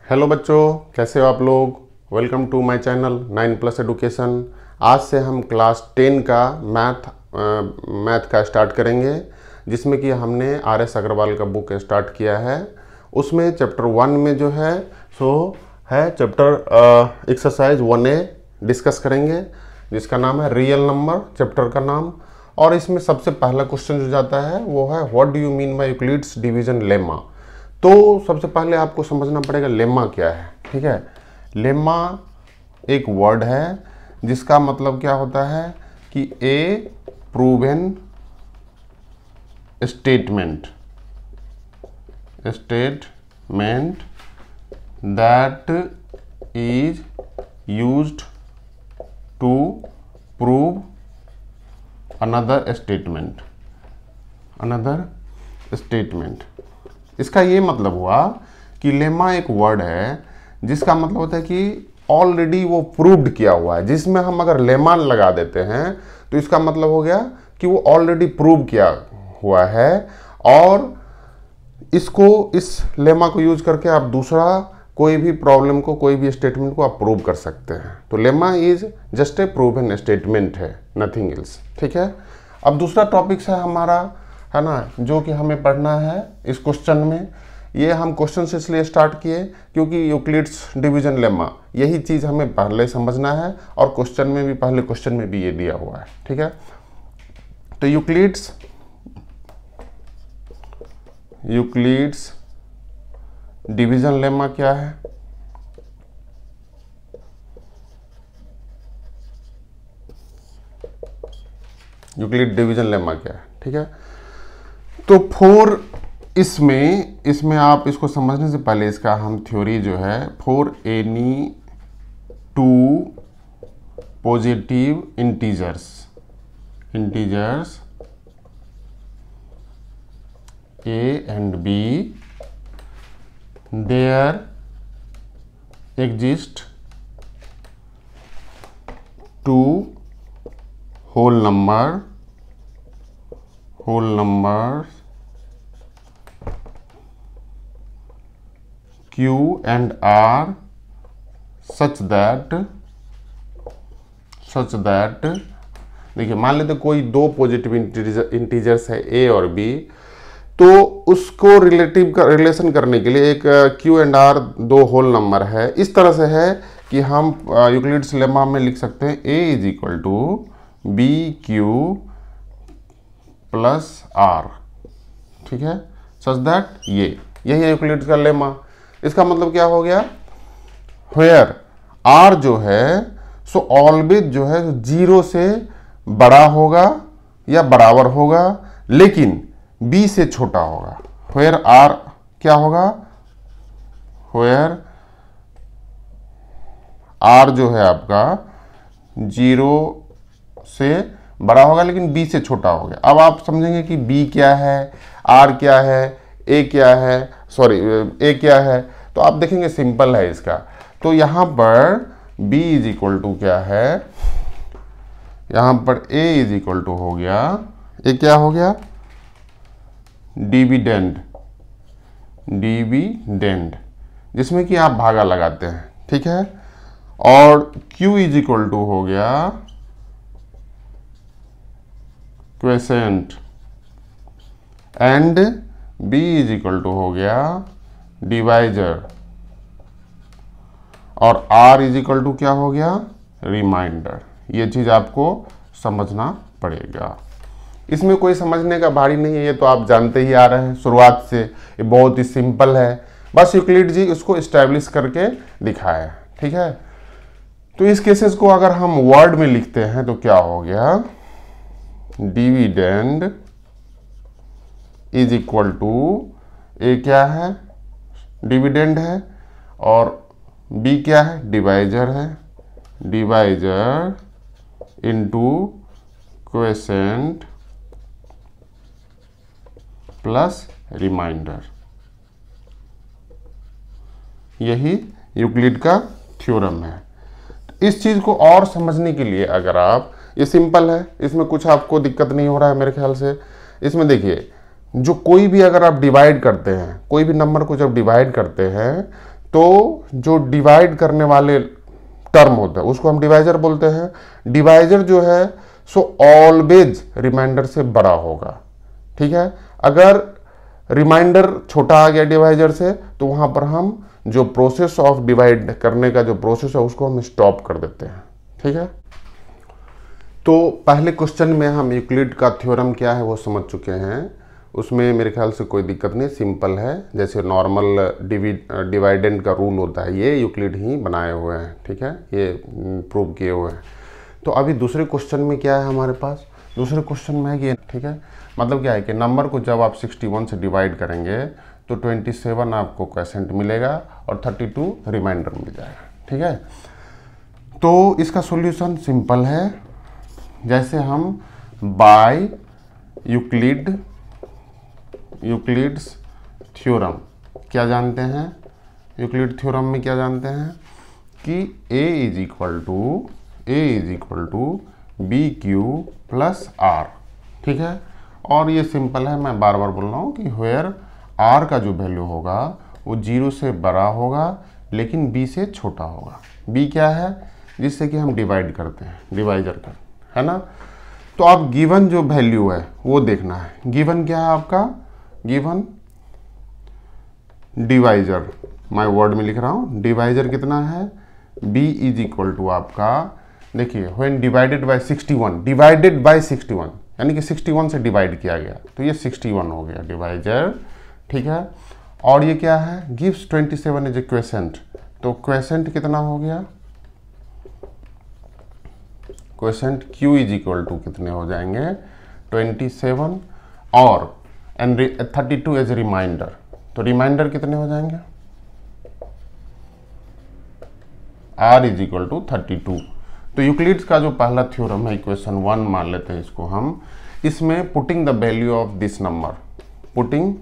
Hello बच्चों, कैसे हो आप लोग। Welcome to my channel 9+ education. आज से हम क्लास 10 का मैथ का स्टार्ट करेंगे, जिसमें कि हमने RS अग्रवाल का बुक स्टार्ट किया है। उसमें चैप्टर 1 में जो है चैप्टर एक्सरसाइज 1A डिस्कस करेंगे, जिसका नाम है रियल नंबर, चैप्टर का नाम। और इसमें सबसे पहला क्वेश्चन जो जाता है वो है what do you mean by Euclid's division lemma. तो सबसे पहले आपको समझना पड़ेगा लेमा क्या है। ठीक है, लेमा एक वर्ड है जिसका मतलब क्या होता है कि a proven statement that is used to prove another statement. इसका ये मतलब हुआ कि लेमा एक वर्ड है जिसका मतलब होता है कि ऑलरेडी वो प्रूव्ड किया हुआ है। जिसमें हम अगर लेमा लगा देते हैं तो इसका मतलब हो गया कि वो ऑलरेडी प्रूव किया हुआ है, और इस लेमा को यूज करके आप दूसरा कोई भी प्रॉब्लम को, कोई भी स्टेटमेंट को आप प्रूव कर सकते हैं। तो lemma is just a proven statement है, नथिंग एल्स। ठीक है, अब दूसरा टॉपिक है हमारा, है ना, जो कि हमें पढ़ना है इस क्वेश्चन में। ये हम क्वेश्चन से इसलिए स्टार्ट किए क्योंकि यूक्लिड्स डिवीजन लेमा यही चीज़ हमें पहले समझना है, और क्वेश्चन में भी, पहले क्वेश्चन में भी ये दिया हुआ है। ठीक है, तो यूक्लिड्स डिवीजन लेमा क्या है। यूक्लिड डिवीजन लेमा क्या है। ठीक है, तो इसमें आप इसको समझने से पहले इसका हम थ्योरी जो है, for any two positive integers A and B, there exist two whole numbers Q and R such that देखिए, मान लेते कोई दो पॉजिटिव इंटीजर्स है A और B, तो उसको रिलेशन करने के लिए एक Q एंड R दो होल नंबर है। इस तरह से है कि हम यूक्लिड्स लेमा में लिख सकते हैं A is equal to BQ plus R। ठीक है, सच दैट यही है यूक्लिड्स का लेमा। इसका मतलब क्या हो गया, वेयर R जो है सो ऑलवेज जो है 0 से बड़ा होगा या बराबर होगा, लेकिन B से छोटा होगा। वेयर R क्या होगा, वेयर R जो है आपका 0 से बड़ा होगा लेकिन B से छोटा हो गया। अब आप समझेंगे कि B क्या है, R क्या है, A क्या है, A क्या है। तो आप देखेंगे सिंपल है इसका। तो यहाँ पर B इज इक्वल टू क्या है, यहाँ पर A इज इक्वल टू हो गया, A क्या हो गया, डिविडेंड, जिसमें कि आप भागा लगाते हैं। ठीक है, और Q इज इक्वल टू हो गया quotient, and B is equal to हो गया डिवाइजर, और R इज इक्वल टू क्या हो गया, रिमाइंडर। ये चीज आपको समझना पड़ेगा। इसमें कोई समझने का भारी नहीं है, ये तो आप जानते ही आ रहे हैं शुरुआत से। ये बहुत ही सिंपल है, बस यूक्लिड जी उसको एस्टैब्लिश करके दिखाया। ठीक है, तो इस केसेस को अगर हम वर्ड में लिखते हैं तो क्या हो गया, dividend is equal to A क्या है, डिविडेंड है, और B क्या है, डिवाइजर है, divisor into quotient plus remainder. यही यूक्लिड का थ्योरम है। इस चीज को और समझने के लिए अगर आप, ये सिंपल है, इसमें कुछ आपको दिक्कत नहीं हो रहा है मेरे ख्याल से। इसमें देखिए, जो कोई भी अगर आप डिवाइड करते हैं, कोई भी नंबर को जब डिवाइड करते हैं तो जो डिवाइड करने वाले टर्म होता है उसको हम डिवाइजर बोलते हैं। डिवाइजर जो है सो ऑलवेज रिमाइंडर से बड़ा होगा, ठीक है। अगर रिमाइंडर छोटा आ गया डिवाइजर से तो वहां पर हम जो प्रोसेस ऑफ डिवाइड करने का जो प्रोसेस है उसको हम स्टॉप कर देते हैं, ठीक है। तो पहले क्वेश्चन में हम यूक्लिड का थ्योरम क्या है वो समझ चुके हैं, उसमें मेरे ख्याल से कोई दिक्कत नहीं, सिंपल है। जैसे नॉर्मल डिवाइडेंड का रूल होता है ये यूक्लिड ही बनाए हुए हैं, ठीक है, ये प्रूव किए हुए हैं। तो अभी दूसरे क्वेश्चन में क्या है हमारे पास, दूसरे क्वेश्चन में है कि, ठीक है, मतलब क्या है कि नंबर को जब आप 61 से डिवाइड करेंगे तो 27 आपको क्वोशिएंट मिलेगा और 32 रिमाइंडर मिल जाएगा, ठीक है। तो इसका सॉल्यूशन सिंपल है, जैसे हम बाय यूक्लिड्स थ्योरम क्या जानते हैं, यूक्लिड थ्योरम में क्या जानते हैं कि a is equal to b q plus r, ठीक है। और ये सिंपल है, मैं बार बार बोल रहा हूँ कि वेयर आर का जो वैल्यू होगा वो 0 से बड़ा होगा लेकिन b से छोटा होगा। b क्या है, जिससे कि हम डिवाइड करते हैं, डिवाइजर का, है ना। तो आप गिवन जो वैल्यू है वो देखना है। गिवन क्या है आपका, गिवन डिवाइजर, मैं वर्ड में लिख रहा हूँ, डिवाइजर कितना है, b इज इक्वल टू आपका, देखिए when divided by 61, divided by 61 यानी कि 61 से डिवाइड किया गया तो ये 61 हो गया डिवाइजर, ठीक है। और ये क्या है, गिव्स 27 इज ए क्वोशिएंट, तो क्वोशिएंट कितना हो गया, quotient q is equal to कितने हो जाएंगे 27 और 32 एज रिमाइंडर, तो रिमाइंडर कितने हो जाएंगे r इज इक्वल टू 32। तो यूक्लिड्स का जो पहला थ्योरम है इक्वेशन 1 मान लेते हैं इसको हम, इसमें putting the value of this number, putting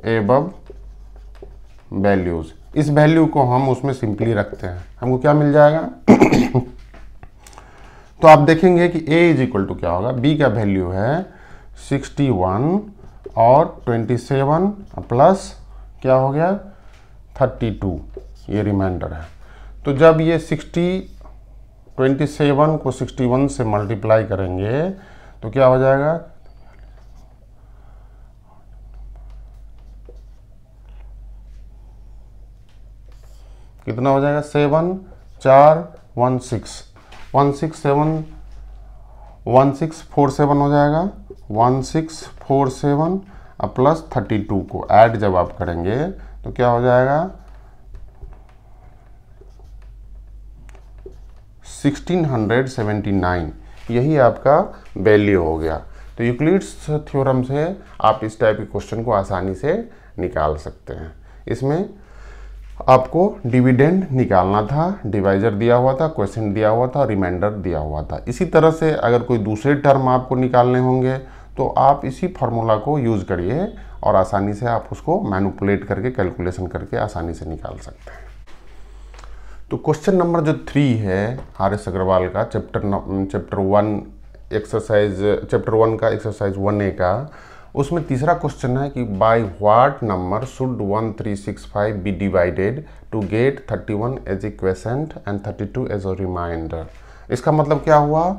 above values, इस वैल्यू को हम उसमें सिंपली रखते हैं, हमको क्या मिल जाएगा तो आप देखेंगे कि a इज इक्वल टू क्या होगा, b का वैल्यू है 61 और 27 प्लस क्या हो गया 32, ये रिमाइंडर है। तो जब ये 27 को 61 से मल्टीप्लाई करेंगे तो क्या हो जाएगा, कितना हो जाएगा 7 4 1647 हो जाएगा, 1647 प्लस 32 को ऐड जब आप करेंगे तो क्या हो जाएगा 1679, यही आपका वैल्यू हो गया। तो यूक्लिड्स थ्योरम से आप इस टाइप के क्वेश्चन को आसानी से निकाल सकते हैं। इसमें आपको डिविडेंड निकालना था, डिवाइजर दिया हुआ था, क्वोशिएंट दिया हुआ था, रिमाइंडर दिया हुआ था। इसी तरह से अगर कोई दूसरे टर्म आपको निकालने होंगे तो आप इसी फार्मूला को यूज़ करिए और आसानी से आप उसको मैनिपुलेट करके कैलकुलेशन करके आसानी से निकाल सकते हैं। तो क्वेश्चन नंबर जो 3 है आर.एस. अग्रवाल का चैप्टर 1 का एक्सरसाइज 1A का, उसमें तीसरा क्वेश्चन है कि by what number should 1365 be divided to get 31 as a quotient and 32 as a remainder. इसका मतलब क्या हुआ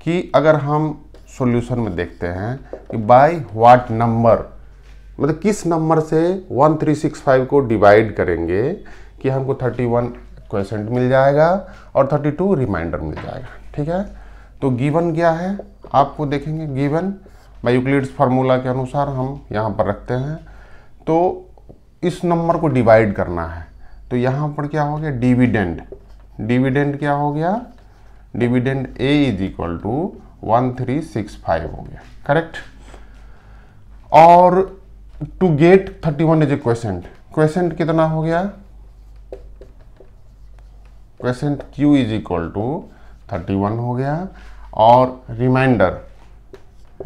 कि अगर हम सॉल्यूशन में देखते हैं कि बाय व्हाट नंबर, मतलब किस नंबर से 1365 को डिवाइड करेंगे कि हमको 31 क्वोशिएंट मिल जाएगा और 32 रिमाइंडर मिल जाएगा, ठीक है। तो गिवन क्या है आपको देखेंगे, गिवन बाय यूक्लिड्स फार्मूला के अनुसार हम यहाँ पर रखते हैं। तो इस नंबर को डिवाइड करना है तो यहाँ पर क्या हो गया डिविडेंड, डिविडेंड क्या हो गया, dividend a is equal to 1365 हो गया, करेक्ट। और to get 31 is a quotient, quotient कितना हो गया, quotient q is equal to 31 हो गया और remainder,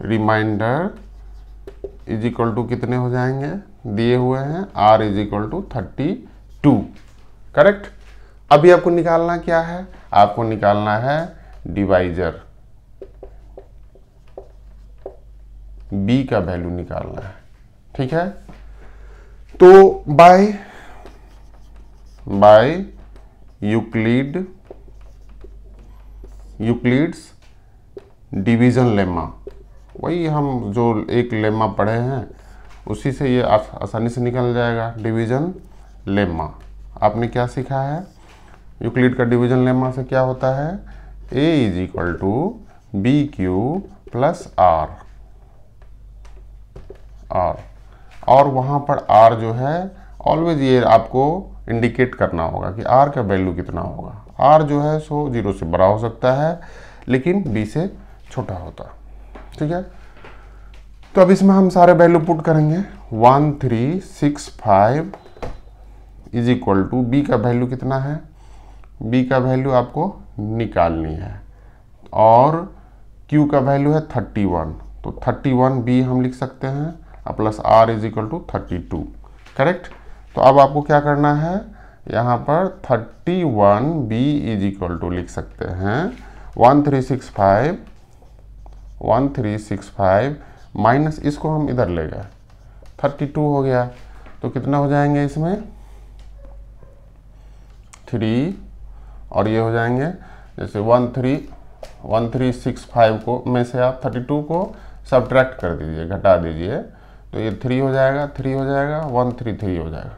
remainder is equal to कितने हो जाएंगे दिए हुए हैं r is equal to 32, correct. अभी आपको निकालना क्या है, आपको निकालना है डिवाइजर, b का वैल्यू निकालना है, ठीक है। तो बाय यूक्लिड्स डिवीजन लेमा, वही हम जो एक लेमा पढ़े हैं उसी से ये आसानी से निकल जाएगा। डिवीजन लेमा आपने क्या सीखा है? यूक्लिड का डिवीजन लेमा से क्या होता है? A is equal to b q plus r, और वहाँ पर R जो है ऑलवेज ये आपको इंडिकेट करना होगा कि R का वैल्यू कितना होगा। R जो है सो 0 से बड़ा हो सकता है लेकिन B से छोटा होता है, ठीक है। तो अब इसमें हम सारे वैल्यू पुट करेंगे। 1365 इज इक्वल टू बी का वैल्यू कितना है? बी का वैल्यू आपको निकालनी है और क्यू का वैल्यू है 31, तो 31 बी हम लिख सकते हैं plus r is equal to 32, correct. तो अब आपको क्या करना है, यहाँ पर 31 बी इज इक्वल टू लिख सकते हैं 1365 माइनस इसको हम इधर ले गए 32 हो गया, तो कितना हो जाएंगे इसमें 3, और ये हो जाएंगे जैसे 1365 को में से आप 32 को सब्ट्रैक्ट कर दीजिए, घटा दीजिए, तो ये 3 हो जाएगा, 3 हो जाएगा, 133 हो जाएगा,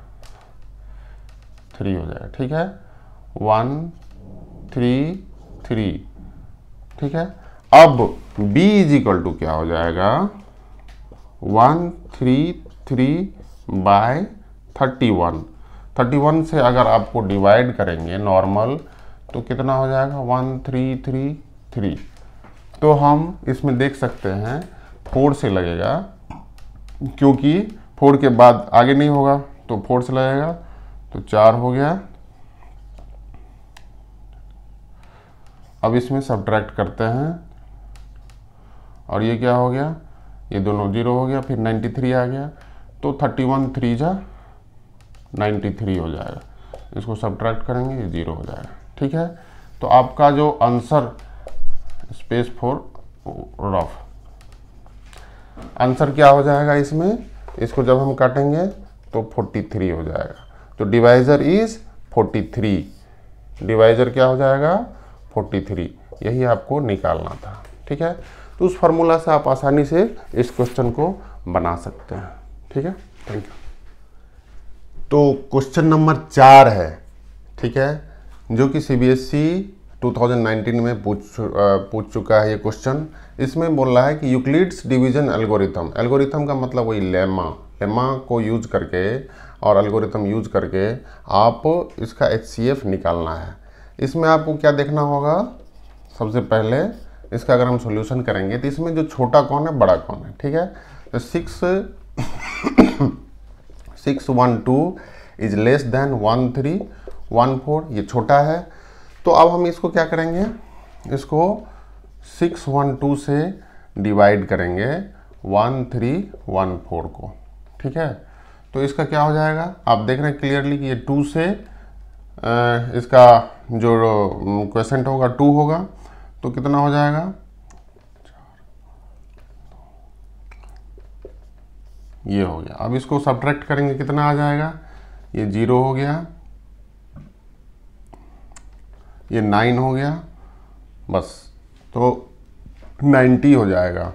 3 हो जाएगा, ठीक है, 133, ठीक है। अब b इज इक्वल टू क्या हो जाएगा 133 बाय 31 से अगर आपको डिवाइड करेंगे नॉर्मल तो कितना हो जाएगा 1333। तो हम इसमें देख सकते हैं 4 से लगेगा, क्योंकि 4 के बाद आगे नहीं होगा, तो 4 से लगेगा, तो 4 हो गया। अब इसमें सब्ट्रैक्ट करते हैं और ये क्या हो गया, ये दोनों 0 हो गया, फिर 93 आ गया, तो 31 3 जा 93 हो जाएगा, इसको सब्ट्रैक्ट करेंगे ये 0 हो जाएगा, ठीक है। तो आपका जो answer space for rough answer क्या हो जाएगा इसमें, इसको जब हम काटेंगे तो 43 हो जाएगा। तो डिवाइजर इज 43, डिवाइजर क्या हो जाएगा 43, यही आपको निकालना था, ठीक है। तो उस फार्मूला से आप आसानी से इस क्वेश्चन को बना सकते हैं, ठीक है। Thank you. तो क्वेश्चन नंबर 4 है, ठीक है, जो कि सीबीएसई 2019 में पूछ चुका है ये क्वेश्चन। इसमें बोल रहा है कि यूक्लिड्स डिवीजन एल्गोरिथम का मतलब वही लेमा को यूज करके और एल्गोरिथम यूज करके आप इसका HCF निकालना है। इसमें आपको क्या देखना होगा, सबसे पहले इसका अगर हम सॉल्यूशन करेंगे तो इसमें जो छोटा कौन है बड़ा कौन है, ठीक है। तो 612 इज लेस देन 1314, ये छोटा है। तो अब हम इसको क्या करेंगे, इसको 612 से डिवाइड करेंगे 1314 को, ठीक है। तो इसका क्या हो जाएगा, आप देख रहे हैं क्लियरली कि ये 2 से इसका जो क्वेश्चन होगा 2 होगा, तो कितना हो जाएगा, ये हो गया। अब इसको सब्ट्रैक्ट करेंगे कितना आ जाएगा, ये 0 हो गया, ये 9 हो गया, बस, तो 90 हो जाएगा।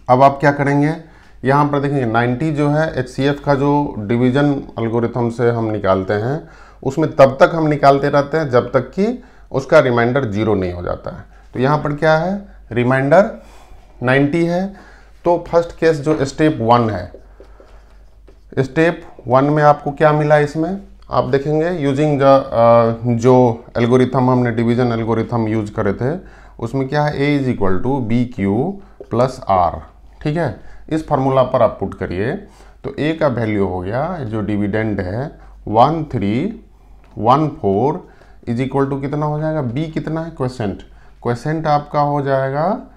अब आप क्या करेंगे, यहाँ पर देखेंगे 90 जो है HCF का जो डिवीजन एल्गोरिथम से हम निकालते हैं उसमें तब तक हम निकालते रहते हैं जब तक कि उसका रिमाइंडर 0 नहीं हो जाता है। तो यहाँ पर क्या है, रिमाइंडर 90 है। तो फर्स्ट केस जो स्टेप 1 है, स्टेप 1 में आपको क्या मिला, इसमें आप देखेंगे यूजिंग जो एल्गोरिथम हमने डिवीजन एल्गोरिथम यूज करे थे उसमें क्या है, A is equal to b q plus r, ठीक है। इस फार्मूला पर आप पुट करिए तो A का वैल्यू हो गया जो डिविडेंड है 1314 इज इक्वल टू कितना हो जाएगा, B कितना है क्वेसेंट आपका हो जाएगा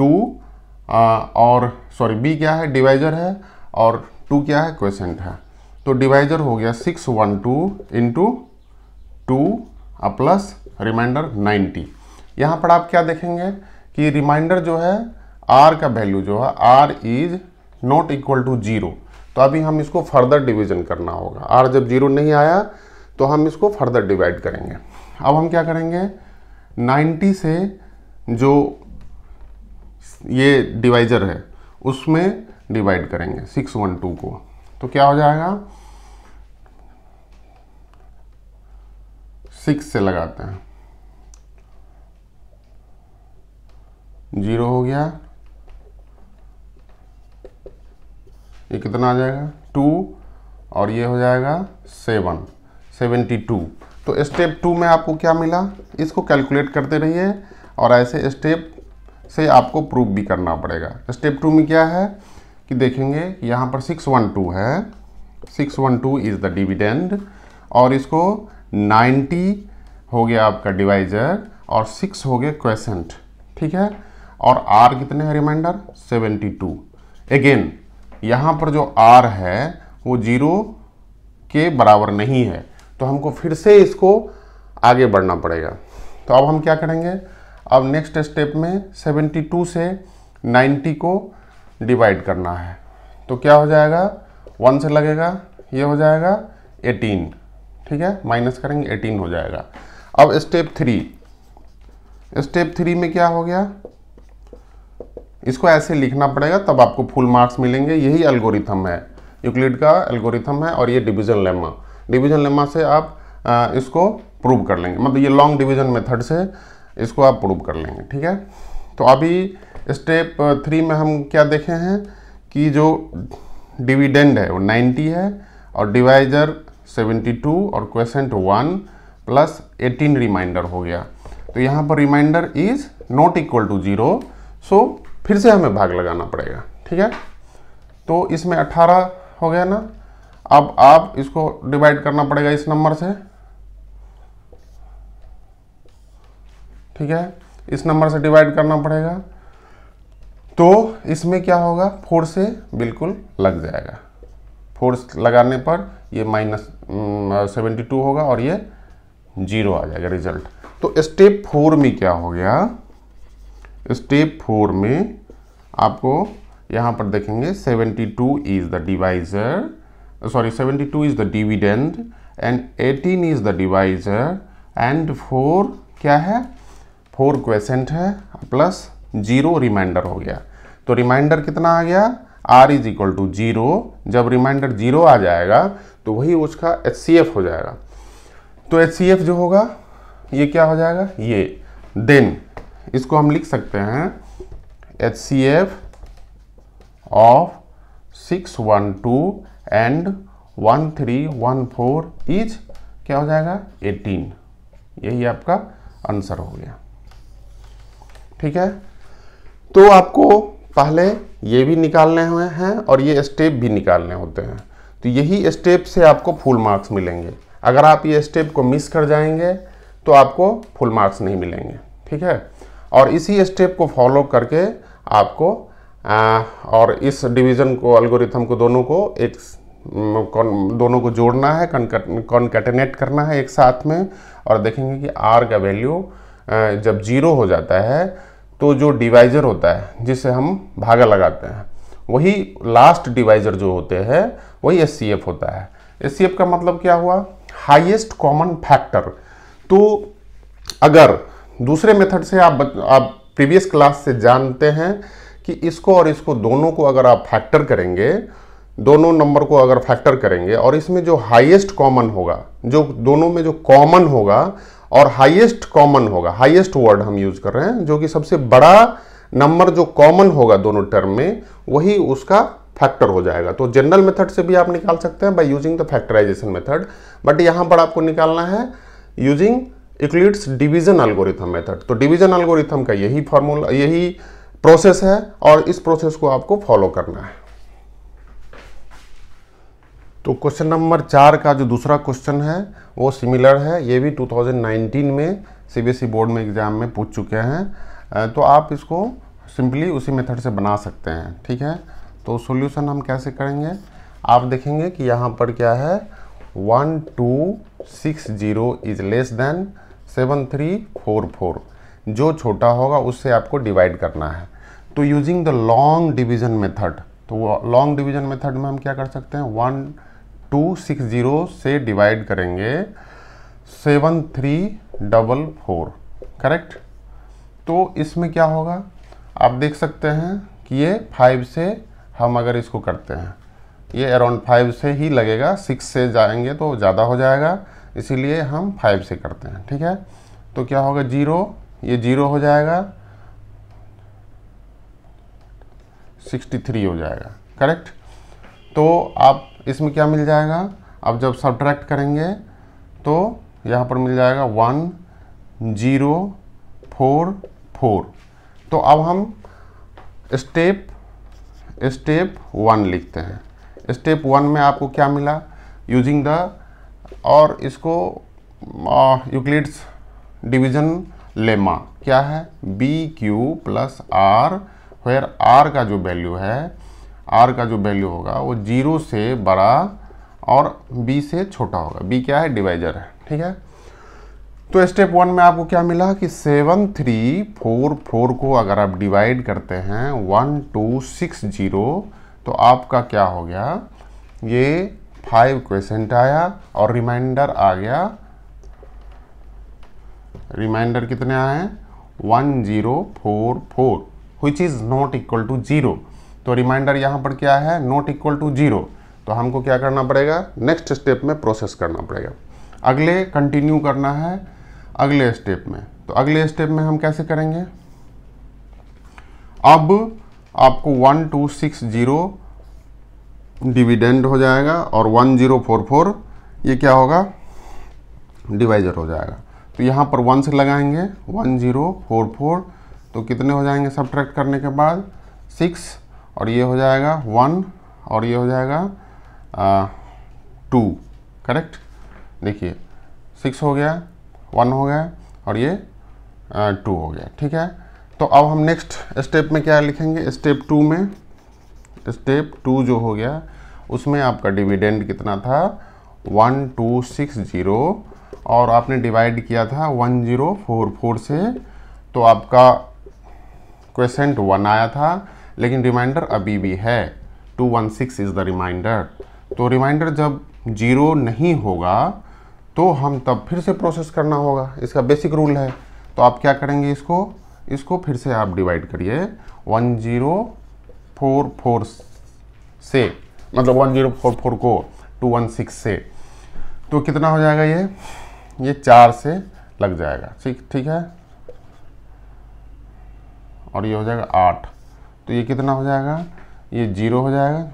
2 और सॉरी B क्या है डिवाइजर है और 2 क्या है क्वेसेंट है। तो डिवाइजर हो गया 612 इंटू 2 प्लस रिमाइंडर 90। यहाँ पर आप क्या देखेंगे कि रिमाइंडर जो है R का वैल्यू जो है R is not equal to 0, तो अभी हम इसको फर्दर डिवीजन करना होगा। आर जब 0 नहीं आया तो हम इसको फर्दर डिवाइड करेंगे। अब हम क्या करेंगे, 90 से जो ये डिवाइजर है उसमें डिवाइड करेंगे 612 को, तो क्या हो जाएगा, 6 से लगाते हैं, 0 हो गया, ये कितना आ जाएगा 2, और ये हो जाएगा 72। तो स्टेप 2 में आपको क्या मिला, इसको कैलकुलेट करते रहिए और ऐसे स्टेप से आपको प्रूव भी करना पड़ेगा। स्टेप 2 में क्या है कि देखेंगे यहाँ पर 612 है, 612 इज द डिविडेंड, और इसको 90 हो गया आपका डिवाइजर और 6 हो गया क्वेसेंट, ठीक है, और r कितने हैं रिमाइंडर 72। अगेन यहाँ पर जो r है वो 0 के बराबर नहीं है, तो हमको फिर से इसको आगे बढ़ना पड़ेगा। तो अब हम क्या करेंगे, अब नेक्स्ट स्टेप में 72 से 90 को डिवाइड करना है, तो क्या हो जाएगा, 1 से लगेगा, ये हो जाएगा 18, ठीक है, माइनस करेंगे 18 हो जाएगा। अब स्टेप 3 में क्या हो गया, इसको ऐसे लिखना पड़ेगा तब आपको फुल मार्क्स मिलेंगे। यही एल्गोरिथम है, यूक्लिड का एल्गोरिथम है, और ये डिवीजन लेमा से आप इसको प्रूव कर लेंगे, मतलब ये लॉन्ग डिवीजन मेथड से इसको आप प्रूव कर लेंगे, ठीक है। तो अभी स्टेप 3 में हम क्या देखे हैं कि जो डिविडेंड है वो 90 है और डिवाइजर 72 और क्वेसेंट 1 प्लस 18 रिमाइंडर हो गया। तो यहाँ पर remainder is not equal to 0, so फिर से हमें भाग लगाना पड़ेगा, ठीक है। तो इसमें 18 हो गया ना, अब आप इसको डिवाइड करना पड़ेगा इस नंबर से, ठीक है, इस नंबर से डिवाइड करना पड़ेगा। तो इसमें क्या होगा, 4 से बिल्कुल लग जाएगा, 4 लगाने पर ये -72 होगा और ये 0 आ जाएगा रिजल्ट। तो स्टेप 4 में क्या हो गया, स्टेप 4 में आपको यहाँ पर देखेंगे 72 is the divisor, sorry 72 is the dividend and 18 is the divisor and 4 क्या है, 4 क्वेसेंट है प्लस 0 रिमाइंडर हो गया। तो रिमाइंडर कितना आ गया, r इज इक्वल टू 0। जब रिमाइंडर 0 आ जाएगा तो वही उसका HCF हो जाएगा। तो HCF जो होगा ये क्या हो जाएगा, ये देन इसको हम लिख सकते हैं HCF ऑफ 612 एंड 1314 इज क्या हो जाएगा 18। यही आपका आंसर हो गया, ठीक है। तो आपको पहले ये भी निकालने हुए हैं और ये स्टेप भी निकालने होते हैं, तो यही स्टेप से आपको फुल मार्क्स मिलेंगे। अगर आप ये स्टेप को मिस कर जाएंगे तो आपको फुल मार्क्स नहीं मिलेंगे, ठीक है। और इसी स्टेप को फॉलो करके आपको और इस डिवीज़न को, एल्गोरिथम को, दोनों को जोड़ना है, कॉन्कैटिनेट करना है एक साथ में, और देखेंगे कि r का वैल्यू जब 0 हो जाता है तो जो डिवाइजर होता है जिसे हम भागा लगाते हैं वही लास्ट डिवाइजर जो होते हैं वही HCF होता है। HCF का मतलब क्या हुआ, हाईएस्ट कॉमन फैक्टर। तो अगर दूसरे मेथड से आप प्रीवियस क्लास से जानते हैं कि इसको और इसको दोनों को अगर आप फैक्टर करेंगे, दोनों नंबर को अगर फैक्टर करेंगे और इसमें जो हाईएस्ट कॉमन होगा, जो दोनों में जो कॉमन होगा और हाईएस्ट कॉमन होगा, हाईएस्ट वर्ड हम यूज कर रहे हैं, जो कि सबसे बड़ा नंबर जो कॉमन होगा दोनों टर्म में वही उसका फैक्टर हो जाएगा। तो जनरल मेथड से भी आप निकाल सकते हैं by using the factorization method, but यहाँ पर आपको निकालना है using Euclid's division algorithm method. तो डिवीजन एल्गोरिथम का यही फॉर्मूला, यही प्रोसेस है और इस प्रोसेस को आपको फॉलो करना है। तो क्वेश्चन नंबर 4 का जो दूसरा क्वेश्चन है वो सिमिलर है, ये भी 2019 में CBSE बोर्ड में एग्जाम में पूछ चुके हैं, तो आप इसको सिंपली उसी मेथड से बना सकते हैं, ठीक है। तो सॉल्यूशन हम कैसे करेंगे, आप देखेंगे कि यहाँ पर क्या है, 1260 इज लेस देन 7344, जो छोटा होगा उससे आपको डिवाइड करना है। तो using the long division method तो वो लॉन्ग डिवीजन मेथड में हम क्या कर सकते हैं, 1260 से डिवाइड करेंगे 7344, करेक्ट। तो इसमें क्या होगा, आप देख सकते हैं कि ये 5 से हम अगर इसको करते हैं, ये अराउंड 5 से ही लगेगा, 6 से जाएंगे तो ज़्यादा हो जाएगा, इसीलिए हम 5 से करते हैं, ठीक है। तो क्या होगा, 0, ये 0 हो जाएगा, 63 हो जाएगा, करेक्ट। तो आप इसमें क्या मिल जाएगा, अब जब सब्ट्रैक्ट करेंगे तो यहाँ पर मिल जाएगा 1044। तो अब हम स्टेप 1 लिखते हैं। स्टेप 1 में आपको क्या मिला, यूजिंग द, और इसको यूक्लिड्स डिवीजन लेमा क्या है, BQ plus R, where R का जो वैल्यू है, R का जो वैल्यू होगा वो 0 से बड़ा और B से छोटा होगा। B क्या है, डिवाइजर है, ठीक है। तो स्टेप 1 में आपको क्या मिला कि 7344 को अगर आप डिवाइड करते हैं 1260, तो आपका क्या हो गया, ये 5 क्वेश्चन आया और रिमाइंडर आ गया, रिमाइंडर कितने आए हैं, 1044, which is not equal to 0। तो रिमाइंडर यहाँ पर क्या है, नॉट इक्वल टू 0। तो हमको क्या करना पड़ेगा, नेक्स्ट स्टेप में प्रोसेस करना पड़ेगा, अगले कंटिन्यू करना है अगले स्टेप में। तो अगले स्टेप में हम कैसे करेंगे, अब आपको 1260 डिविडेंड हो जाएगा और 1044 ये क्या होगा, डिवाइजर हो जाएगा। तो यहाँ पर 1 से लगाएंगे 1044, तो कितने हो जाएंगे सब्ट्रैक्ट करने के बाद, 6, और ये हो जाएगा 1, और ये हो जाएगा 2, करेक्ट। देखिए 6 हो गया, 1 हो गया और ये 2 हो गया, ठीक है। तो अब हम नेक्स्ट स्टेप में क्या लिखेंगे, स्टेप 2 में, स्टेप 2 जो हो गया उसमें आपका डिविडेंड कितना था, 1260, और आपने डिवाइड किया था 1044 से, तो आपका क्वेश्चन 1 आया था, लेकिन रिमाइंडर अभी भी है, 216 इज़ द रिमाइंडर। तो रिमाइंडर जब 0 नहीं होगा तो हम तब फिर से प्रोसेस करना होगा, इसका बेसिक रूल है। तो आप क्या करेंगे, इसको फिर से आप डिवाइड करिए 1044 से, मतलब 1044 को 216 से, तो कितना हो जाएगा, ये 4 से लग जाएगा, ठीक है। और ये हो जाएगा 8, तो ये कितना हो जाएगा, ये 0 हो जाएगा,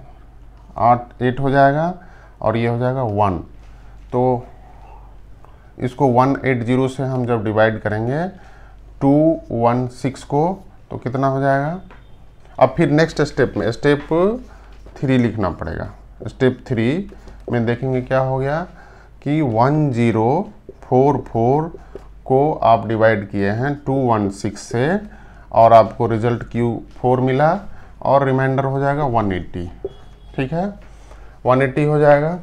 8 हो जाएगा, और ये हो जाएगा 1। तो इसको 180 से हम जब डिवाइड करेंगे 216 को, तो कितना हो जाएगा। अब फिर नेक्स्ट स्टेप में स्टेप 3 लिखना पड़ेगा। स्टेप 3 में देखेंगे क्या हो गया कि 1044 को आप डिवाइड किए हैं 216 से, और आपको रिजल्ट Q4 मिला, और रिमाइंडर हो जाएगा 180, ठीक है, 180 हो जाएगा।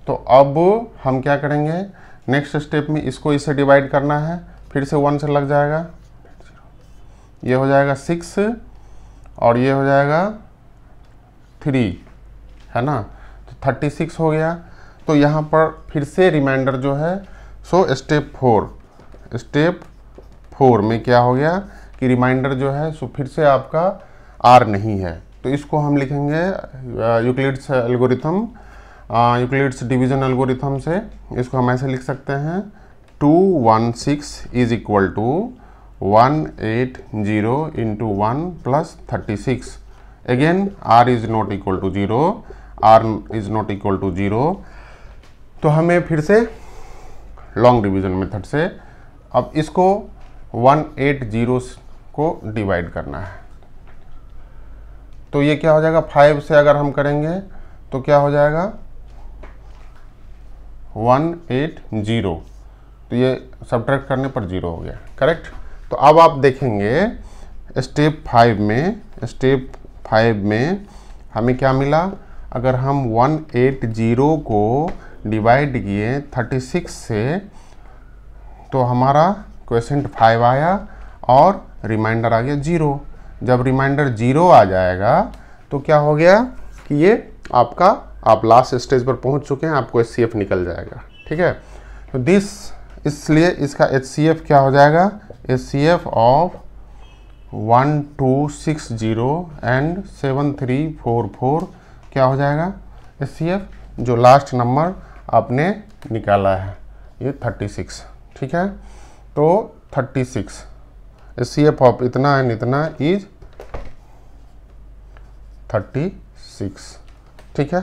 तो अब हम क्या करेंगे, नेक्स्ट स्टेप में इसको इससे डिवाइड करना है, फिर से 1 से लग जाएगा, ये हो जाएगा 6, और ये हो जाएगा 3, है ना, तो 36 हो गया। तो यहाँ पर फिर से रिमाइंडर जो है, सो स्टेप 4 में क्या हो गया कि रिमाइंडर जो है सो फिर से आपका R नहीं है। तो इसको हम लिखेंगे Euclid's algorithm, Euclid's division algorithm से इसको हम ऐसे लिख सकते हैं, 216 is equal to 180 into 1 plus 36। Again R is not equal to 0, R is not equal to 0। तो हमें फिर से लॉन्ग डिवीजन मेथड से अब इसको 180 को डिवाइड करना है। तो ये क्या हो जाएगा, 5 से अगर हम करेंगे तो क्या हो जाएगा 180, तो ये सब्ट्रैक्ट करने पर 0 हो गया, करेक्ट। तो अब आप देखेंगे स्टेप 5 में हमें क्या मिला, अगर हम 180 को डिवाइड किए 36 से, तो हमारा क्वेश्चन 5 आया और रिमाइंडर आ गया 0। जब रिमाइंडर 0 आ जाएगा तो क्या हो गया कि ये आपका, आप लास्ट स्टेज पर पहुंच चुके हैं, आपको HCF निकल जाएगा। ठीक है, तो इसलिए इसका HCF क्या हो जाएगा, HCF ऑफ 1260 एंड 7344 क्या हो जाएगा, HCF जो लास्ट नंबर आपने निकाला है ये 36। ठीक है, तो 36 HCF ऑफ इतना एंड इतना इज 36। ठीक है,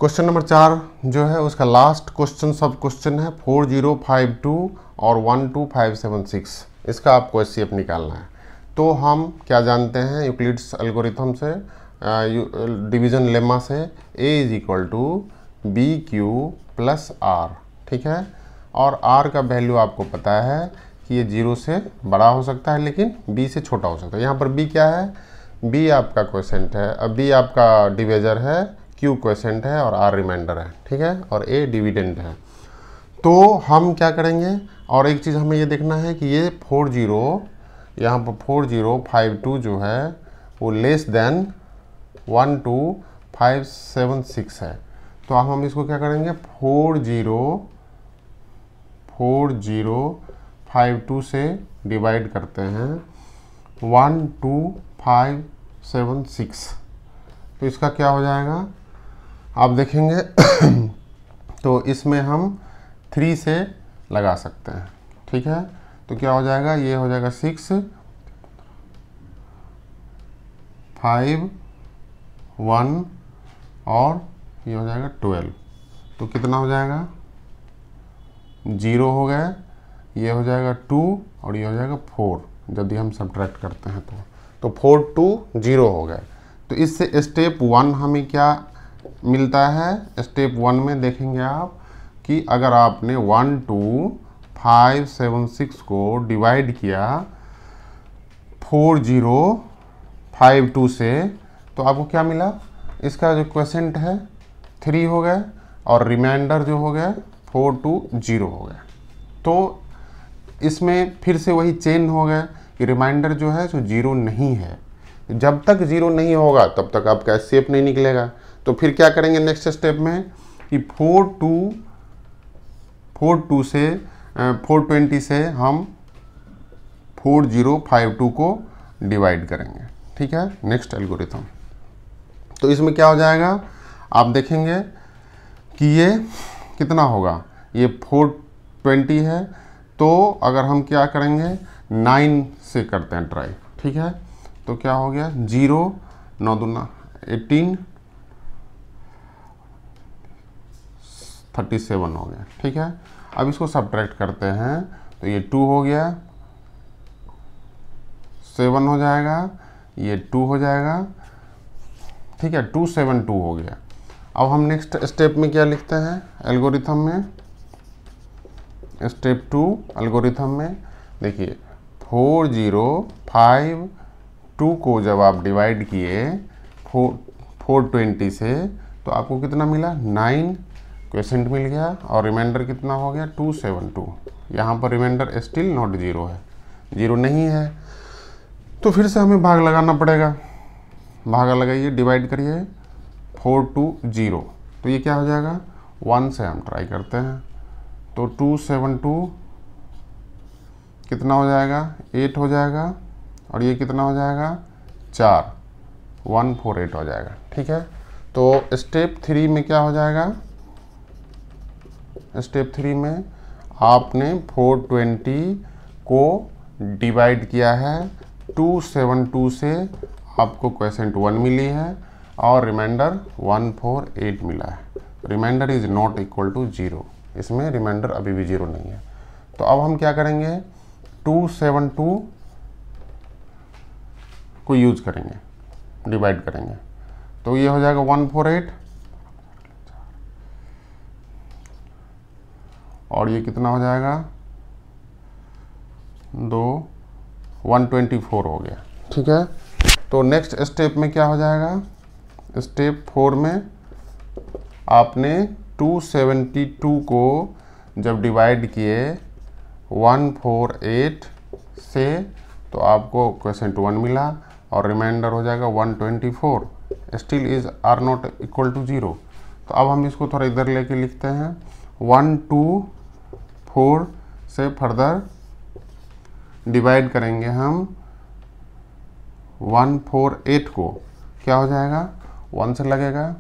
क्वेश्चन नंबर 4 जो है उसका लास्ट क्वेश्चन सब क्वेश्चन है 4052 और 12576। इसका आपको HCF निकालना है। तो हम क्या जानते हैं यूक्लिड्स एल्गोरिथम से, डिवीजन लेमा से, A is equal to BQ plus R। ठीक है, और R का वैल्यू आपको पता है कि ये 0 से बड़ा हो सकता है लेकिन B से छोटा हो सकता है। यहाँ पर B क्या है, B आपका क्वोशेंट है, अब B आपका डिवीजर है, Q क्वोशेंट है और R रिमाइंडर है। ठीक है, और A डिविडेंड है। तो हम क्या करेंगे, और एक चीज़ हमें ये देखना है कि ये 40 यहाँ पर 4052 जो है वो लेस देन 12576 है। तो अब हम इसको क्या करेंगे, 4052 से डिवाइड करते हैं 12576। तो इसका क्या हो जाएगा आप देखेंगे तो इसमें हम 3 से लगा सकते हैं। ठीक है, तो क्या हो जाएगा, ये हो जाएगा 6 5 1 और ये हो जाएगा 12। तो कितना हो जाएगा, 0 हो गया, ये हो जाएगा 2 और ये हो जाएगा 4। यदि हम सब्ट्रैक्ट करते हैं तो 4 2 0 हो गया। तो इससे स्टेप 1 हमें क्या मिलता है, स्टेप 1 में देखेंगे आप कि अगर आपने 12576 को डिवाइड किया 4052 से तो आपको क्या मिला, इसका जो क्वोशेंट है 3 हो गया और रिमाइंडर जो हो गया 420 हो गया। तो इसमें फिर से वही चेन हो गया कि रिमाइंडर जो है जो 0 नहीं है, जब तक 0 नहीं होगा तब तक आपका HCF नहीं निकलेगा। तो फिर क्या करेंगे नेक्स्ट स्टेप में कि 420 से हम 4052 को डिवाइड करेंगे। ठीक है, नेक्स्ट एल्गोरिथम। तो इसमें क्या हो जाएगा आप देखेंगे कि ये कितना होगा, ये 420 है। तो अगर हम क्या करेंगे 9 से करते हैं ट्राई। ठीक है, तो क्या हो गया 0 9 दूना 18 37 हो गया। ठीक है, अब इसको सब्ट्रैक्ट करते हैं तो ये 2 हो गया, 7 हो जाएगा, ये 2 हो जाएगा। ठीक है, 272 हो गया। अब हम नेक्स्ट स्टेप में क्या लिखते हैं एल्गोरिथम में, स्टेप 2 एल्गोरिथम में देखिए 4052 को जब आप डिवाइड किए 420 से तो आपको कितना मिला, 9 क्वोशेंट मिल गया और रिमाइंडर कितना हो गया 272। यहाँ पर रिमाइंडर स्टिल नॉट 0 है, 0 नहीं है। तो फिर से हमें भाग लगाना पड़ेगा, भागा लगाइए, डिवाइड करिए 420। तो ये क्या हो जाएगा 1 से हम ट्राई करते हैं तो 272 कितना हो जाएगा 8 हो जाएगा और ये कितना हो जाएगा 4 148 हो जाएगा। ठीक है, तो स्टेप 3 में क्या हो जाएगा, स्टेप 3 में आपने 420 को डिवाइड किया है 272 से, आपको क्वोशेंट 1 मिली है और रिमाइंडर 148 मिला है। Remainder is not equal to 0, इसमें रिमाइंडर अभी भी 0 नहीं है। तो अब हम क्या करेंगे 272 को यूज करेंगे, डिवाइड करेंगे तो ये हो जाएगा 148 और ये कितना हो जाएगा 124 हो गया। ठीक है, तो नेक्स्ट स्टेप में क्या हो जाएगा, स्टेप 4 में आपने 272 को जब डिवाइड किए 148 से, तो आपको क्वेश्चन 1 मिला और रिमाइंडर हो जाएगा 124, still is r not equal to 0। तो अब हम इसको थोड़ा इधर लेके लिखते हैं, 124 से फर्दर डिवाइड करेंगे हम 148 को, क्या हो जाएगा 1 से लगेगा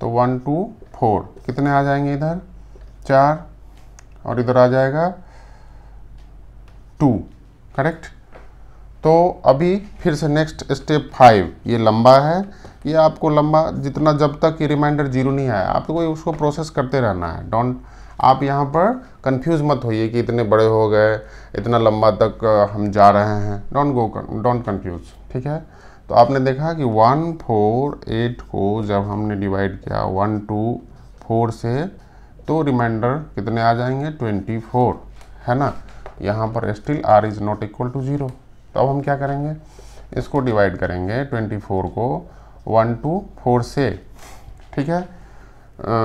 तो 124, कितने आ जाएंगे इधर 4 और इधर आ जाएगा 2, करेक्ट। तो अभी फिर से नेक्स्ट स्टेप 5, ये लंबा है, ये आपको लंबा जितना, जब तक ये रिमाइंडर 0 नहीं आया आपको उसको प्रोसेस करते रहना है। डोंट, आप यहाँ पर कंफ्यूज मत होइए कि इतने बड़े हो गए, इतना लंबा तक हम जा रहे हैं, डोंट कंफ्यूज, ठीक है। तो आपने देखा कि 148 को जब हमने डिवाइड किया 124 से, तो रिमाइंडर कितने आ जाएंगे 24, है ना। यहाँ पर still r is not equal to 0। तो अब हम क्या करेंगे, इसको डिवाइड करेंगे 24 को 124 से, ठीक है।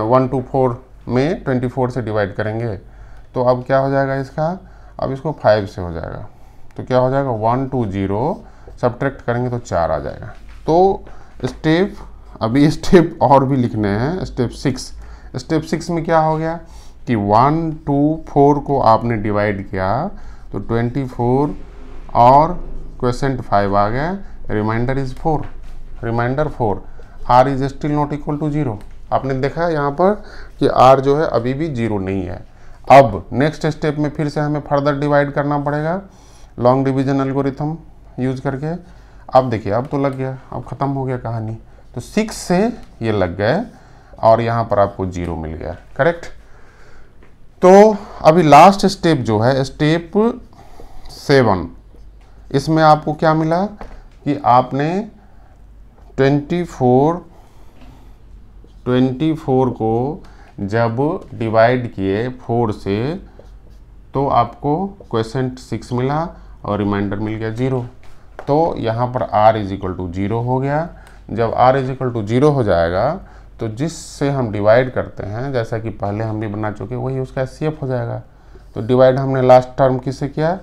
124 में 24 से डिवाइड करेंगे तो अब क्या हो जाएगा इसका, अब इसको 5 से हो जाएगा, तो क्या हो जाएगा 120, सब्ट्रैक्ट करेंगे तो 4 आ जाएगा। तो स्टेप, अभी स्टेप और भी लिखने हैं, स्टेप 6 में क्या हो गया कि 124 को आपने डिवाइड किया तो 24 और क्वेश्चन 5 आ गया, remainder is 4, remainder 4, r is still not equal to 0। आपने देखा यहाँ पर कि r जो है अभी भी 0 नहीं है। अब नेक्स्ट स्टेप में फिर से हमें फर्दर डिवाइड करना पड़ेगा लॉन्ग डिवीजन एल्गोरिथम यूज करके। अब देखिए, अब तो लग गया, अब ख़त्म हो गया कहानी। तो 6 से ये लग गए और यहाँ पर आपको 0 मिल गया, करेक्ट। तो अभी लास्ट स्टेप जो है स्टेप 7, इसमें आपको क्या मिला कि आपने 24 को जब डिवाइड किए 4 से, तो आपको क्वेश्चन 6 मिला और रिमाइंडर मिल गया 0। तो यहाँ पर r इज इक्वल टू 0 हो गया। जब r इज इक्वल टू 0 हो जाएगा तो जिससे हम डिवाइड करते हैं, जैसा कि पहले हम भी बना चुके, वही उसका एचसीएफ हो जाएगा। तो डिवाइड हमने लास्ट टर्म किससे किया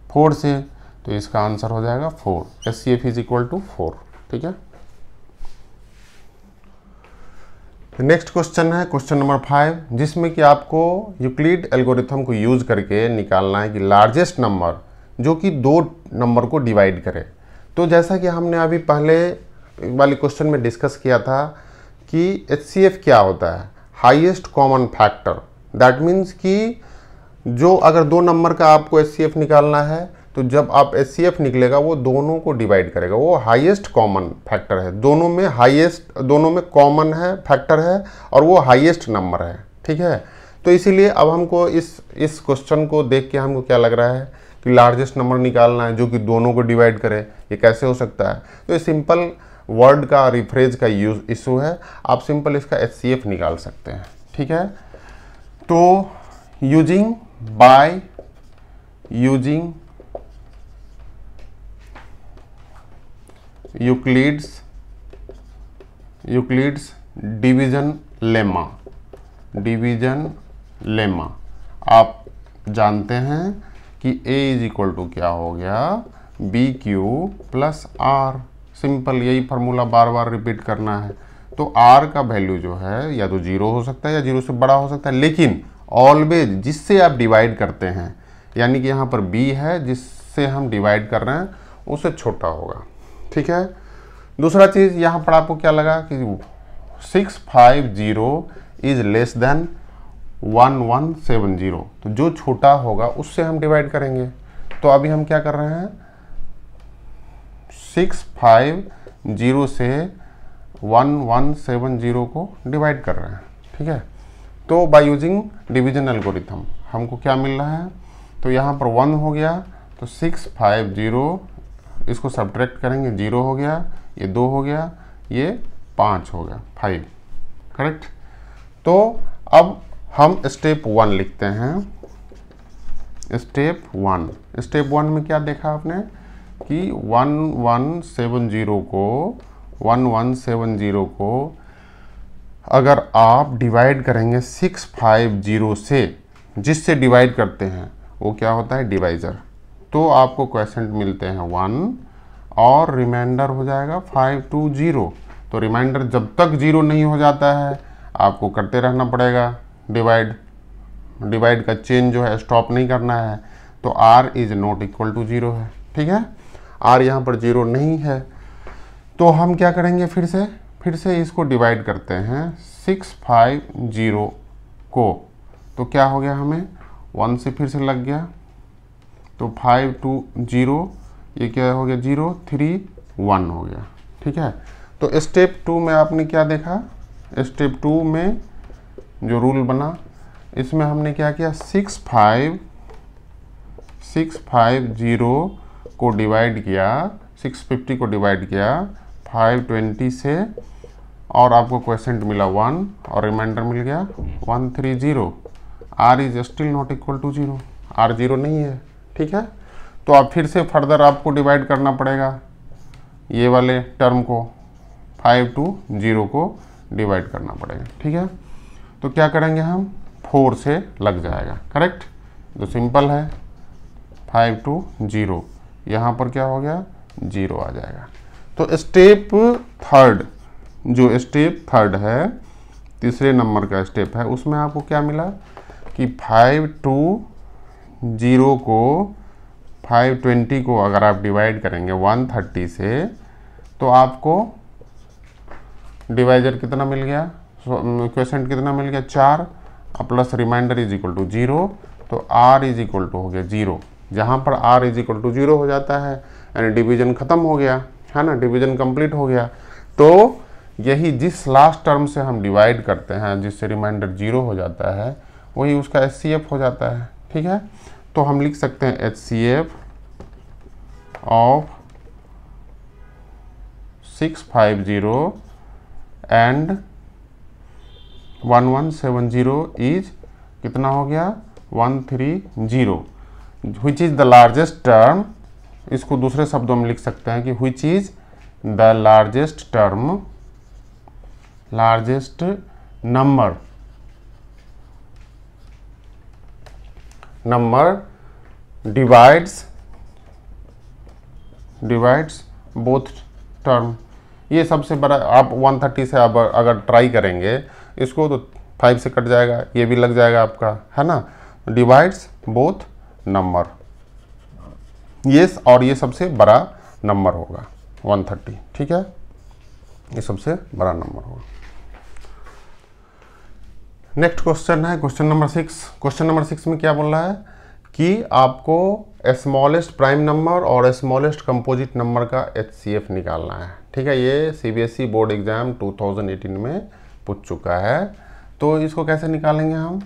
4 से, तो इसका आंसर हो जाएगा 4, एचसीएफ इज इक्वल टू 4, ठीक है। नेक्स्ट क्वेश्चन है क्वेश्चन नंबर 5, जिसमें कि आपको यूक्लिड एल्गोरिथम को यूज करके निकालना है कि लार्जेस्ट नंबर जो कि 2 नंबर को डिवाइड करे। तो जैसा कि हमने अभी पहले वाले क्वेश्चन में डिस्कस किया था कि एचसीएफ क्या होता है, highest common factor. That means कि जो अगर 2 नंबर का आपको एचसीएफ निकालना है, तो जब आप एचसीएफ निकलेगा वो दोनों को डिवाइड करेगा, वो हाईएस्ट कॉमन फैक्टर है, दोनों में हाईएस्ट, दोनों में कॉमन है, फैक्टर है और वो हाईएस्ट नंबर है, ठीक है। तो इसीलिए अब हमको इस क्वेश्चन को देख के हमको क्या लग रहा है कि लार्जेस्ट नंबर निकालना है जो कि दोनों को डिवाइड करे, ये कैसे हो सकता है। तो ये सिंपल वर्ड का रिफ्रेज का यूज इशू है, आप सिंपल इसका एचसीएफ निकाल सकते हैं, ठीक है। तो यूजिंग यूक्लिड्स डिवीजन लेमा, आप जानते हैं कि a इज इक्वल टू क्या हो गया BQ प्लस R। सिंपल यही फार्मूला बार बार रिपीट करना है। तो R का वैल्यू जो है या तो 0 हो सकता है या 0 से बड़ा हो सकता है, लेकिन ऑलवेज जिससे आप डिवाइड करते हैं, यानी कि यहाँ पर B है जिससे हम डिवाइड कर रहे हैं उससे छोटा होगा, ठीक है। दूसरा चीज़ यहाँ पर आपको क्या लगा कि 650 इज लेस देन 1170, तो जो छोटा होगा उससे हम डिवाइड करेंगे। तो अभी हम क्या कर रहे हैं 650 से 1170 को डिवाइड कर रहे हैं, ठीक है। तो बाय यूजिंग डिवीजन एल्गोरिथम हमको क्या मिल रहा है, तो यहाँ पर 1 हो गया, तो 650 इसको सब्ट्रैक्ट करेंगे 0 हो गया, ये 2 हो गया, ये 5 हो गया, 5, करेक्ट। तो अब हम स्टेप 1 लिखते हैं। स्टेप 1 में क्या देखा आपने कि 1170 को अगर आप डिवाइड करेंगे 650 से, जिससे डिवाइड करते हैं वो क्या होता है, डिवाइजर। तो आपको क्वेश्चन मिलते हैं 1 और रिमाइंडर हो जाएगा 5 to 0। तो रिमाइंडर जब तक 0 नहीं हो जाता है आपको करते रहना पड़ेगा डिवाइड का चेन जो है स्टॉप नहीं करना है। तो r is not equal to 0 है, ठीक है। r यहाँ पर 0 नहीं है तो हम क्या करेंगे, फिर से इसको डिवाइड करते हैं 650 को। तो क्या हो गया, हमें 1 से फिर से लग गया, तो 5 to 0, ये क्या हो गया 0, 3, 1 हो गया, ठीक है। तो स्टेप 2 में आपने क्या देखा, स्टेप 2 में जो रूल बना इसमें हमने क्या किया, 650 को डिवाइड किया, 650 को डिवाइड किया 520 से, और आपको क्वेश्चन मिला 1 और रिमाइंडर मिल गया 130। r is still not equal to 0, r 0 नहीं है, ठीक है। तो आप फिर से फर्दर आपको डिवाइड करना पड़ेगा, ये वाले टर्म को 5 to 0 को डिवाइड करना पड़ेगा, ठीक है। तो क्या करेंगे हम, 4 से लग जाएगा, करेक्ट। तो सिंपल है, 5 to 0, यहाँ पर क्या हो गया 0 आ जाएगा। तो स्टेप थर्ड है, तीसरे नंबर का स्टेप है, उसमें आपको क्या मिला कि 5 to 0 को 520 को अगर आप डिवाइड करेंगे 130 से तो आपको डिवाइजर कितना मिल गया, क्वेश्चन कितना मिल गया 4 plus remainder is equal to 0। तो r इज इक्वल टू हो गया 0। जहाँ पर r इज इक्वल टू 0 हो जाता है यानी डिवीजन खत्म हो गया है ना, डिवीजन कंप्लीट हो गया। तो यही जिस लास्ट टर्म से हम डिवाइड करते हैं जिससे रिमाइंडर 0 हो जाता है वही उसका HCF हो जाता है, ठीक है। तो हम लिख सकते हैं HCF ऑफ 650 एंड 1170 इज कितना हो गया 130, which is the largest term. इसको दूसरे शब्दों में लिख सकते हैं कि which is the largest term, largest number divides both term. ये सबसे बड़ा, आप 130 से अब अगर ट्राई करेंगे इसको तो 5 से कट जाएगा, ये भी लग जाएगा आपका, है ना। डिवाइड्स बोथ नंबर, ये और ये सबसे बड़ा नंबर होगा 130, ठीक है, ये सबसे बड़ा नंबर होगा। नेक्स्ट क्वेश्चन है क्वेश्चन नंबर 6। क्वेश्चन नंबर 6 में क्या बोल रहा है कि आपको स्मॉलेस्ट प्राइम नंबर और स्मॉलेस्ट कंपोजिट नंबर का HCF निकालना है, ठीक है। ये CBSE बोर्ड एग्जाम 2018 में पूछ चुका है। तो इसको कैसे निकालेंगे हम,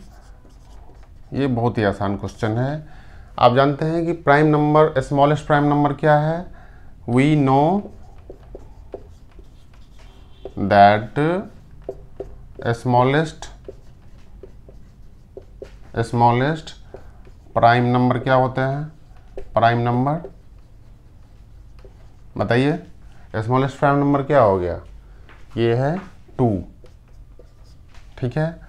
ये बहुत ही आसान क्वेश्चन है। आप जानते हैं कि prime number, smallest prime number क्या है, we know that smallest prime number क्या होते हैं, प्राइम नंबर बताइए, स्मॉलेस्ट प्राइम नंबर क्या हो गया, ये है 2, ठीक है।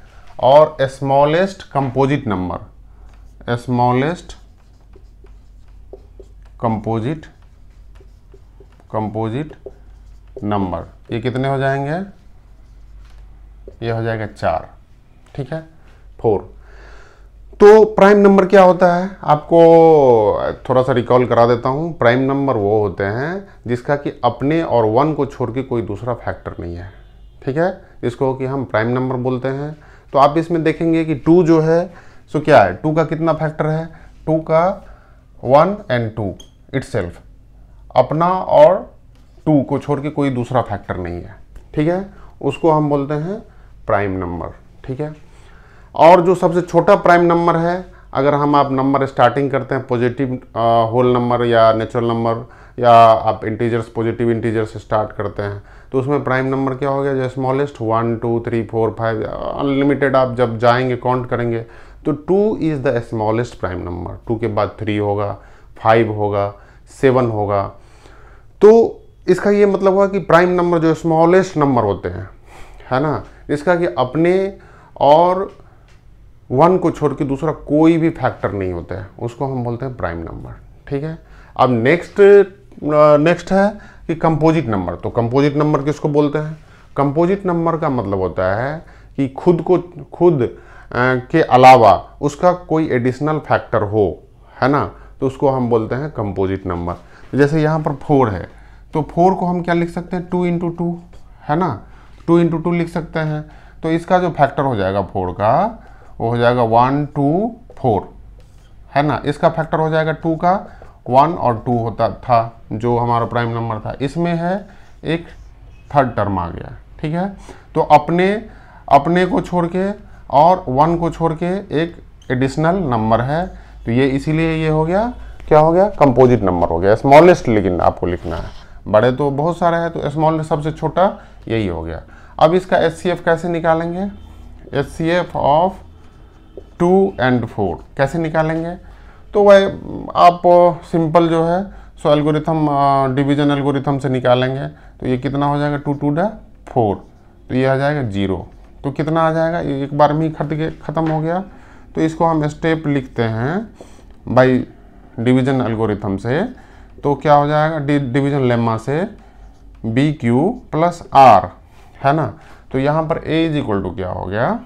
और smallest composite number, smallest composite number, ये कितने हो जाएंगे, ये हो जाएगा 4, ठीक है, 4। तो प्राइम नंबर क्या होता है, आपको थोड़ा सा रिकॉल करा देता हूँ। प्राइम नंबर वो होते हैं जिसका कि अपने और 1 को छोड़ के कोई दूसरा फैक्टर नहीं है, ठीक है, जिसको कि हम प्राइम नंबर बोलते हैं। तो आप इसमें देखेंगे कि 2 जो है सो क्या है, 2 का कितना फैक्टर है, 2 का 1 and 2 इटसेल्फ, अपना और 2 को छोड़ के कोई दूसरा फैक्टर नहीं है, ठीक है, उसको हम बोलते हैं प्राइम नंबर, ठीक है। और जो सबसे छोटा प्राइम नंबर है, अगर हम आप नंबर स्टार्टिंग करते हैं पॉजिटिव होल नंबर या नेचुरल नंबर, या आप इंटीजर्स पॉजिटिव इंटीजर से स्टार्ट करते हैं, तो उसमें प्राइम नंबर क्या हो गया, जो स्मॉलेस्ट 1 2 3 4 5 अनलिमिटेड आप जब जाएंगे काउंट करेंगे तो 2 is the smallest prime number. 2 के बाद 3 होगा, 5 होगा, 7 होगा। तो इसका ये मतलब हुआ कि प्राइम नंबर जो स्मॉलेस्ट नंबर होते हैं, है ना, इसका कि अपने और 1 को छोड़ के दूसरा कोई भी फैक्टर नहीं होता है, उसको हम बोलते हैं प्राइम नंबर। ठीक है, अब नेक्स्ट है कि कंपोजिट नंबर। तो कंपोजिट नंबर किसको बोलते हैं? कंपोजिट नंबर का मतलब होता है कि खुद के अलावा उसका कोई एडिशनल फैक्टर हो, है ना, तो उसको हम बोलते हैं कंपोजिट नंबर। जैसे यहाँ पर 4 है, तो 4 को हम क्या लिख सकते हैं? 2 × 2, है ना, 2 × 2 लिख सकते हैं। तो इसका जो फैक्टर हो जाएगा 4 का, वो हो जाएगा 1 2 4, है ना। इसका फैक्टर हो जाएगा 2 का, 1 और 2 होता था जो हमारा प्राइम नंबर था। इसमें है एक थर्ड टर्म आ गया। ठीक है, तो अपने को छोड़ के और 1 को छोड़ के एक एडिशनल नंबर है, तो ये इसीलिए ये हो गया, क्या हो गया? कंपोजिट नंबर हो गया। स्मॉलेस्ट लेकिन आपको लिखना है, बड़े तो बहुत सारे हैं, तो स्मॉल सबसे छोटा यही हो गया। अब इसका HCF कैसे निकालेंगे? HCF ऑफ 2 और 4 कैसे निकालेंगे? तो वह आप सिंपल जो है सो एल्गोरिथम, डिवीजन एल्गोरिथम से निकालेंगे। तो ये कितना हो जाएगा? 2 2 4, तो ये आ जाएगा 0। तो कितना आ जाएगा? एक बार में ही ख़त्म हो गया। तो इसको हम स्टेप लिखते हैं बाय डिवीजन एल्गोरिथम से। तो क्या हो जाएगा? डिवीजन लेमा से BQ + R, है ना। तो यहाँ पर A = क्या हो गया?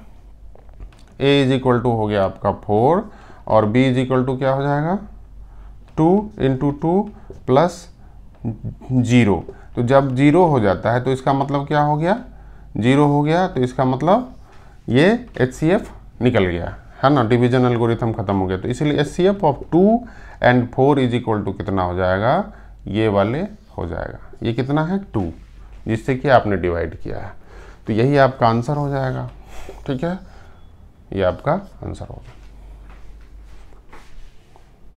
A = हो गया आपका 4 और B = क्या हो जाएगा? 2 × 2 + 0। तो जब 0 हो जाता है तो इसका मतलब क्या हो गया? 0 हो गया, तो इसका मतलब ये HCF निकल गया, है ना, डिवीजन एल्गोरिथम खत्म हो गया। तो इसीलिए HCF ऑफ 2 और 4 = कितना हो जाएगा? ये वाले हो जाएगा। ये कितना है? 2, जिससे कि आपने डिवाइड किया है। तो यही आपका आंसर हो जाएगा। ठीक है, ये आपका आंसर होगा।